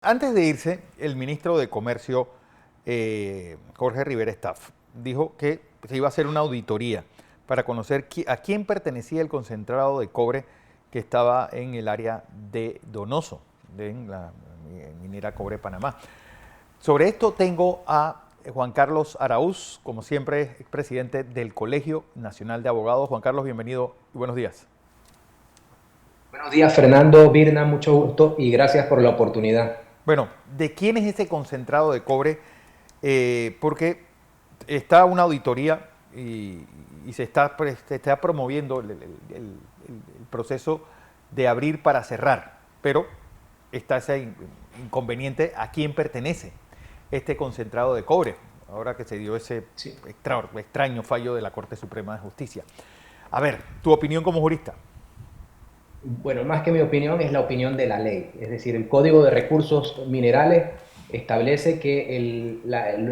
Antes de irse, el ministro de Comercio, Jorge Rivera Staff, dijo que se iba a hacer una auditoría para conocer a quién pertenecía el concentrado de cobre que estaba en el área de Donoso, de la minera Cobre Panamá. Sobre esto tengo a Juan Carlos Araúz, como siempre, expresidente del Colegio Nacional de Abogados. Juan Carlos, bienvenido y buenos días. Buenos días, Fernando, Birna, mucho gusto y gracias por la oportunidad. Bueno, ¿de quién es ese concentrado de cobre? Porque está una auditoría y se está promoviendo el proceso de abrir para cerrar, pero está ese inconveniente a quién pertenece este concentrado de cobre, ahora que se dio ese Sí. extraño fallo de la Corte Suprema de Justicia. A ver, tu opinión como jurista. Bueno, más que mi opinión es la opinión de la ley. Es decir, el Código de Recursos Minerales establece que el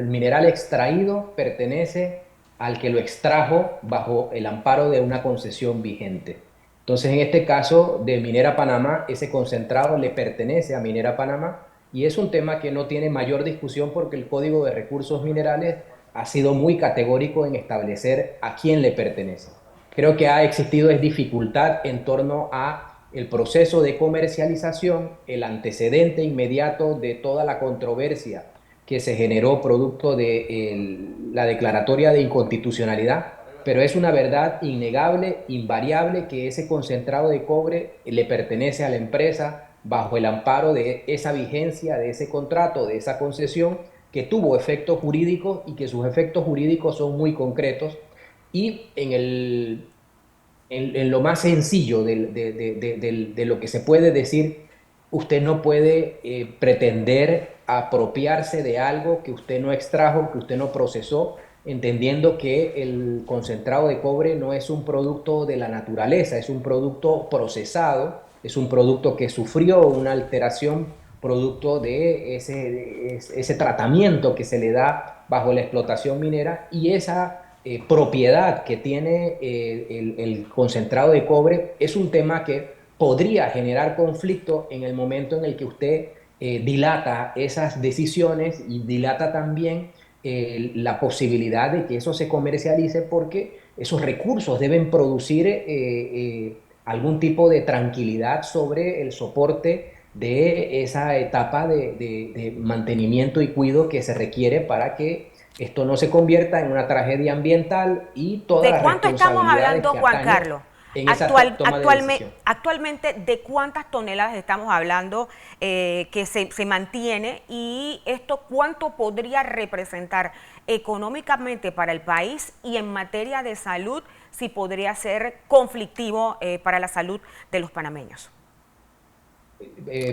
mineral extraído pertenece al que lo extrajo bajo el amparo de una concesión vigente. Entonces, en este caso de Minera Panamá, ese concentrado le pertenece a Minera Panamá y es un tema que no tiene mayor discusión porque el Código de Recursos Minerales ha sido muy categórico en establecer a quién le pertenece. Creo que ha existido es dificultad en torno a el proceso de comercialización, el antecedente inmediato de toda la controversia que se generó producto de la declaratoria de inconstitucionalidad, pero es una verdad innegable, invariable, que ese concentrado de cobre le pertenece a la empresa bajo el amparo de esa vigencia, de ese contrato, de esa concesión que tuvo efectos jurídicos y que sus efectos jurídicos son muy concretos y en lo más sencillo de lo que se puede decir, usted no puede pretender apropiarse de algo que usted no extrajo, que usted no procesó, entendiendo que el concentrado de cobre no es un producto de la naturaleza, es un producto procesado, es un producto que sufrió una alteración producto de ese tratamiento que se le da bajo la explotación minera y esa propiedad que tiene el concentrado de cobre es un tema que podría generar conflicto en el momento en el que usted dilata esas decisiones y dilata también la posibilidad de que eso se comercialice porque esos recursos deben producir algún tipo de tranquilidad sobre el soporte de esa etapa de mantenimiento y cuidado que se requiere para que esto no se convierta en una tragedia ambiental y todas ¿De las cuánto estamos responsabilidades hablando, que Juan atañen Carlos? en esa toma de decisión. Actualmente, ¿de cuántas toneladas estamos hablando que se mantiene? Y esto, ¿cuánto podría representar económicamente para el país y en materia de salud, si podría ser conflictivo para la salud de los panameños?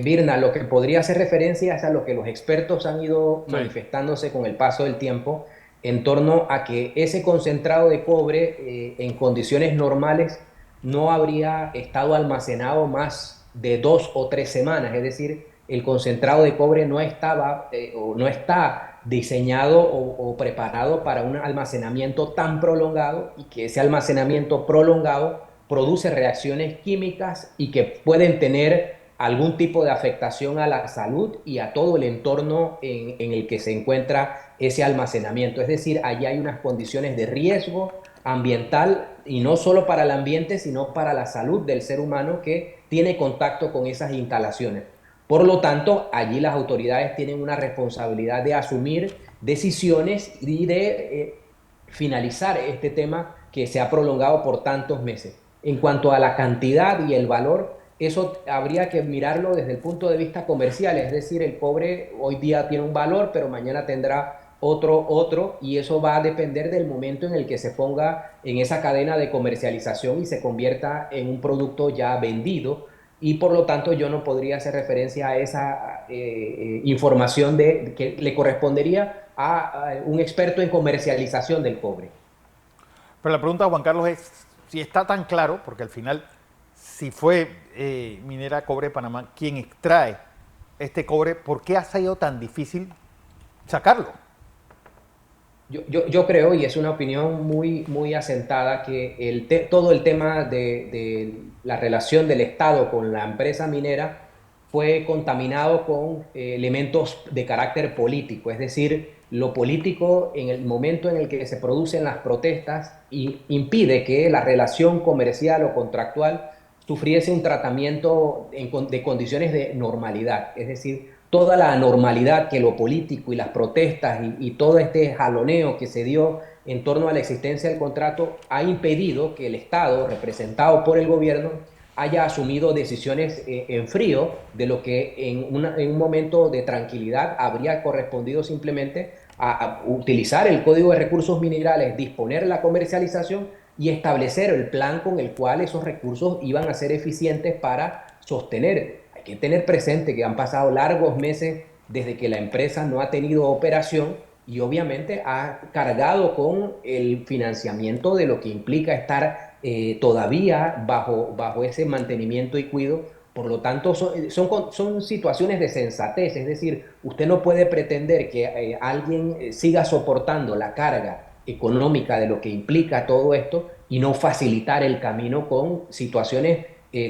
Birna, lo que podría hacer referencia es a lo que los expertos han ido Sí. manifestándose con el paso del tiempo en torno a que ese concentrado de cobre en condiciones normales no habría estado almacenado más de 2 o 3 semanas, es decir, el concentrado de cobre no estaba o no está diseñado o preparado para un almacenamiento tan prolongado y que ese almacenamiento prolongado produce reacciones químicas y que pueden tener algún tipo de afectación a la salud y a todo el entorno en el que se encuentra ese almacenamiento. Es decir, allí hay unas condiciones de riesgo ambiental y no solo para el ambiente, sino para la salud del ser humano que tiene contacto con esas instalaciones. Por lo tanto, allí las autoridades tienen una responsabilidad de asumir decisiones y de finalizar este tema que se ha prolongado por tantos meses. En cuanto a la cantidad y el valor, eso habría que mirarlo desde el punto de vista comercial, es decir, el cobre hoy día tiene un valor, pero mañana tendrá otro, y eso va a depender del momento en el que se ponga en esa cadena de comercialización y se convierta en un producto ya vendido, y por lo tanto yo no podría hacer referencia a esa información que le correspondería a un experto en comercialización del cobre. Pero la pregunta, Juan Carlos, es si está tan claro, porque al final, si fue Minera Cobre Panamá quien extrae este cobre, ¿por qué ha sido tan difícil sacarlo? Yo creo, y es una opinión muy asentada, que todo el tema de la relación del Estado con la empresa minera fue contaminado con elementos de carácter político, es decir, lo político en el momento en el que se producen las protestas impide que la relación comercial o contractual sufriese un tratamiento de condiciones de normalidad, es decir, toda la anormalidad que lo político y las protestas y todo este jaloneo que se dio en torno a la existencia del contrato ha impedido que el Estado, representado por el gobierno, haya asumido decisiones en frío de lo que en un momento de tranquilidad habría correspondido simplemente a utilizar el Código de Recursos Minerales, disponer la comercialización y establecer el plan con el cual esos recursos iban a ser eficientes para sostener. Hay que tener presente que han pasado largos meses desde que la empresa no ha tenido operación y obviamente ha cargado con el financiamiento de lo que implica estar todavía bajo ese mantenimiento y cuidado. Por lo tanto, son situaciones de sensatez, es decir, usted no puede pretender que alguien siga soportando la carga económica de lo que implica todo esto y no facilitar el camino con situaciones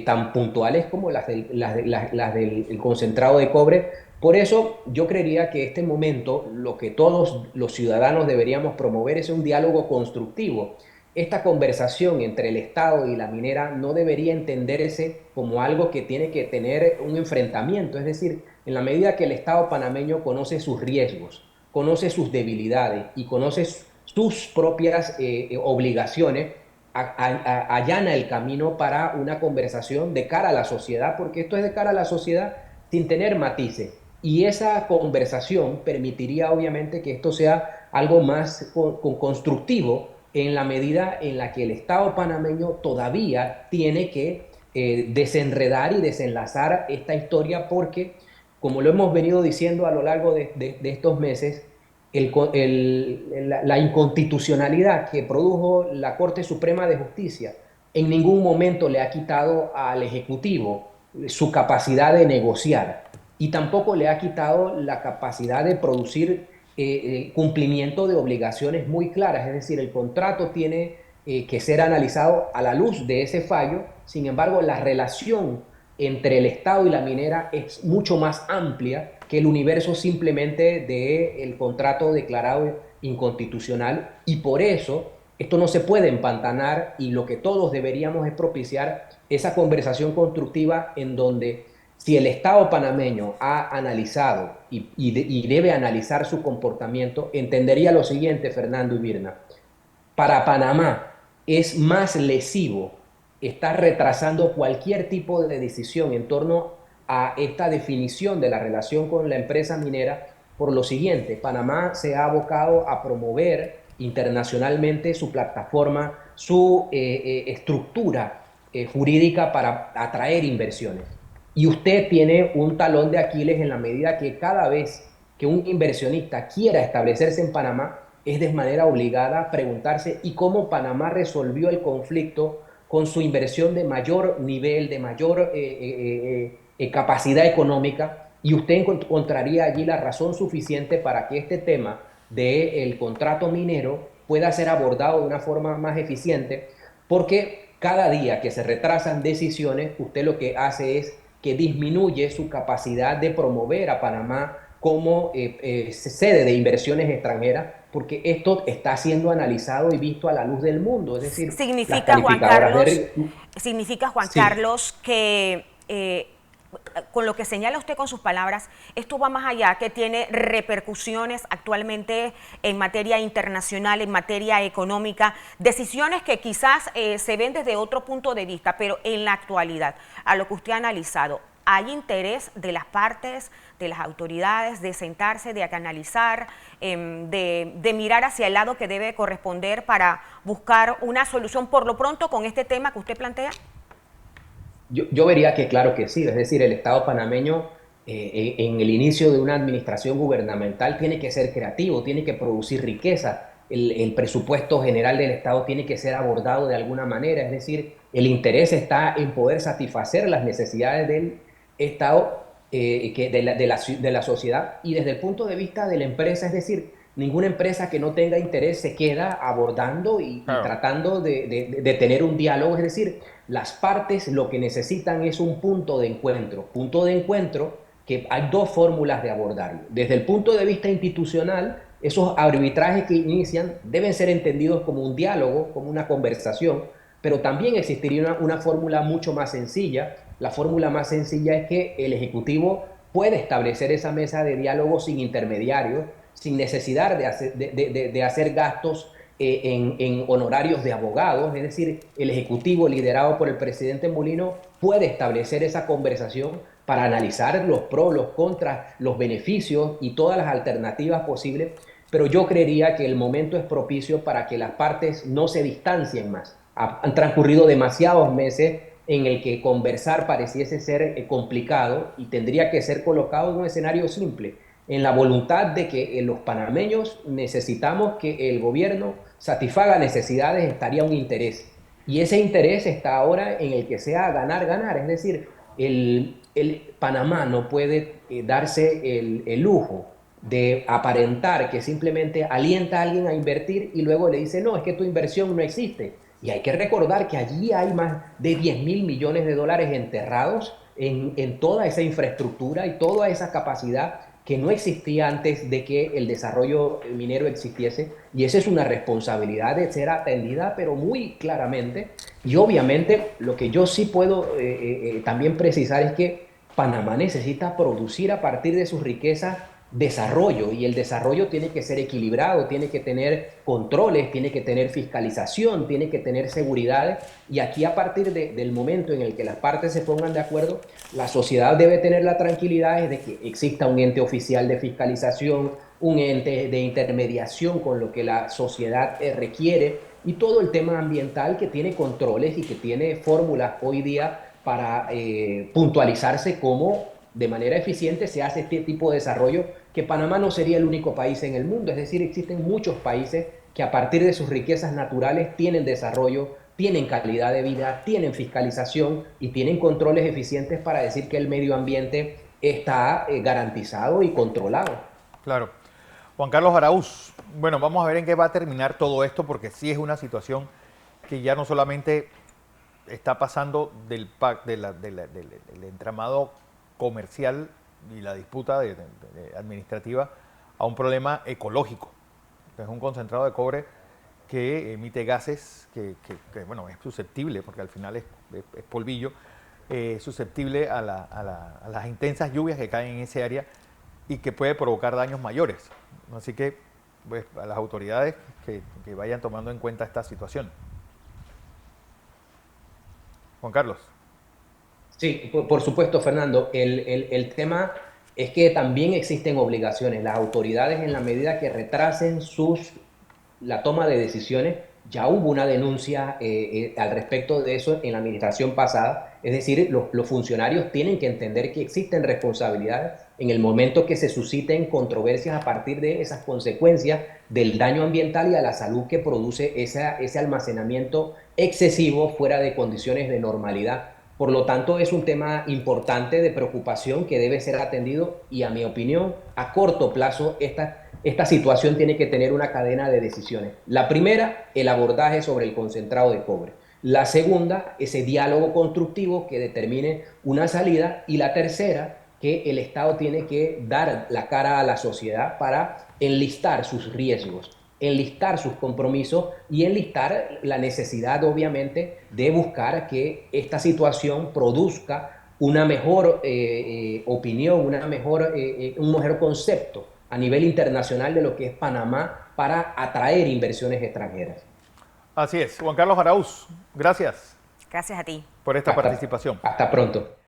tan puntuales como las del concentrado de cobre. Por eso yo creería que este momento lo que todos los ciudadanos deberíamos promover es un diálogo constructivo. Esta conversación entre el Estado y la minera no debería entenderse como algo que tiene que tener un enfrentamiento, es decir, en la medida que el Estado panameño conoce sus riesgos, conoce sus debilidades y conoce sus propias obligaciones, allana el camino para una conversación de cara a la sociedad, porque esto es de cara a la sociedad sin tener matices. Y esa conversación permitiría obviamente que esto sea algo más constructivo en la medida en la que el Estado panameño todavía tiene que desenredar y desenlazar esta historia porque, como lo hemos venido diciendo a lo largo de estos meses, la inconstitucionalidad que produjo la Corte Suprema de Justicia en ningún momento le ha quitado al Ejecutivo su capacidad de negociar y tampoco le ha quitado la capacidad de producir cumplimiento de obligaciones muy claras. Es decir, el contrato tiene que ser analizado a la luz de ese fallo. Sin embargo, la relación entre el Estado y la minera es mucho más amplia que el universo simplemente del contrato declarado inconstitucional y por eso esto no se puede empantanar y lo que todos deberíamos es propiciar esa conversación constructiva en donde si el Estado panameño ha analizado y debe analizar su comportamiento, entendería lo siguiente, Fernando y Mirna. Para Panamá es más lesivo estar retrasando cualquier tipo de decisión en torno a esta definición de la relación con la empresa minera por lo siguiente. Panamá se ha abocado a promover internacionalmente su plataforma, su estructura jurídica para atraer inversiones. Y usted tiene un talón de Aquiles en la medida que cada vez que un inversionista quiera establecerse en Panamá, es de manera obligada preguntarse ¿y cómo Panamá resolvió el conflicto con su inversión de mayor nivel, de mayor capacidad económica? Y usted encontraría allí la razón suficiente para que este tema del contrato minero pueda ser abordado de una forma más eficiente, porque cada día que se retrasan decisiones, usted lo que hace es que disminuye su capacidad de promover a Panamá como sede de inversiones extranjeras, porque esto está siendo analizado y visto a la luz del mundo. Es decir, significa, Juan Carlos, significa, Juan sí. Carlos, que con lo que señala usted con sus palabras, esto va más allá, que tiene repercusiones actualmente en materia internacional, en materia económica, decisiones que quizás se ven desde otro punto de vista, pero en la actualidad, a lo que usted ha analizado, ¿hay interés de las partes, de las autoridades, de sentarse, de analizar, de mirar hacia el lado que debe corresponder para buscar una solución por lo pronto con este tema que usted plantea? Yo vería que claro que sí, es decir, el Estado panameño en el inicio de una administración gubernamental tiene que ser creativo, tiene que producir riqueza, el presupuesto general del Estado tiene que ser abordado de alguna manera, es decir, el interés está en poder satisfacer las necesidades del Estado, de la sociedad y desde el punto de vista de la empresa, es decir, ninguna empresa que no tenga interés se queda abordando y tratando de tener un diálogo, es decir, Las partes lo que necesitan es un punto de encuentro que hay dos fórmulas de abordarlo. Desde el punto de vista institucional, esos arbitrajes que inician deben ser entendidos como un diálogo, como una conversación, pero también existiría una fórmula mucho más sencilla. La fórmula más sencilla es que el Ejecutivo puede establecer esa mesa de diálogo sin intermediarios, sin necesidad de hacer gastos en honorarios de abogados. Es decir, el Ejecutivo liderado por el presidente Mulino puede establecer esa conversación para analizar los pros, los contras, los beneficios y todas las alternativas posibles, pero yo creería que el momento es propicio para que las partes no se distancien más. Han transcurrido demasiados meses en el que conversar pareciese ser complicado y tendría que ser colocado en un escenario simple, en la voluntad de que los panameños necesitamos que el gobierno satisfaga necesidades, estaría un interés. Y ese interés está ahora en el que sea ganar-ganar, es decir, el Panamá no puede darse el lujo de aparentar que simplemente alienta a alguien a invertir y luego le dice, no, es que tu inversión no existe. Y hay que recordar que allí hay más de 10.000 millones de dólares enterrados en toda esa infraestructura y toda esa capacidad que no existía antes de que el desarrollo minero existiese, y esa es una responsabilidad de ser atendida, pero muy claramente. Y obviamente lo que yo sí puedo también precisar es que Panamá necesita producir a partir de sus riquezas desarrollo, y el desarrollo tiene que ser equilibrado, tiene que tener controles, tiene que tener fiscalización, tiene que tener seguridad, y aquí a partir del momento en el que las partes se pongan de acuerdo, la sociedad debe tener la tranquilidad de que exista un ente oficial de fiscalización, un ente de intermediación con lo que la sociedad requiere, y todo el tema ambiental que tiene controles y que tiene fórmulas hoy día para puntualizarse cómo de manera eficiente se hace este tipo de desarrollo, que Panamá no sería el único país en el mundo. Es decir, existen muchos países que a partir de sus riquezas naturales tienen desarrollo, tienen calidad de vida, tienen fiscalización y tienen controles eficientes para decir que el medio ambiente está garantizado y controlado. Claro. Juan Carlos Araúz, bueno, vamos a ver en qué va a terminar todo esto, porque sí es una situación que ya no solamente está pasando del entramado comercial y la disputa administrativa a un problema ecológico. Es un concentrado de cobre que emite gases bueno, es susceptible, porque al final es polvillo, susceptible a las intensas lluvias que caen en ese área y que puede provocar daños mayores. Así que pues, a las autoridades que vayan tomando en cuenta esta situación. Juan Carlos. Sí, por supuesto, Fernando. El tema es que también existen obligaciones. Las autoridades, en la medida que retrasen la toma de decisiones, ya hubo una denuncia al respecto de eso en la administración pasada. Es decir, los funcionarios tienen que entender que existen responsabilidades en el momento que se susciten controversias a partir de esas consecuencias del daño ambiental y a la salud que produce ese almacenamiento excesivo fuera de condiciones de normalidad. Por lo tanto, es un tema importante de preocupación que debe ser atendido, y a mi opinión, a corto plazo, esta situación tiene que tener una cadena de decisiones. La primera, el abordaje sobre el concentrado de cobre. La segunda, ese diálogo constructivo que determine una salida. Y la tercera, que el Estado tiene que dar la cara a la sociedad para enlistar sus riesgos, enlistar sus compromisos y enlistar la necesidad, obviamente, de buscar que esta situación produzca una mejor opinión, un mejor concepto a nivel internacional de lo que es Panamá para atraer inversiones extranjeras. Así es. Juan Carlos Araúz, gracias Gracias a ti. por esta participación. Hasta pronto.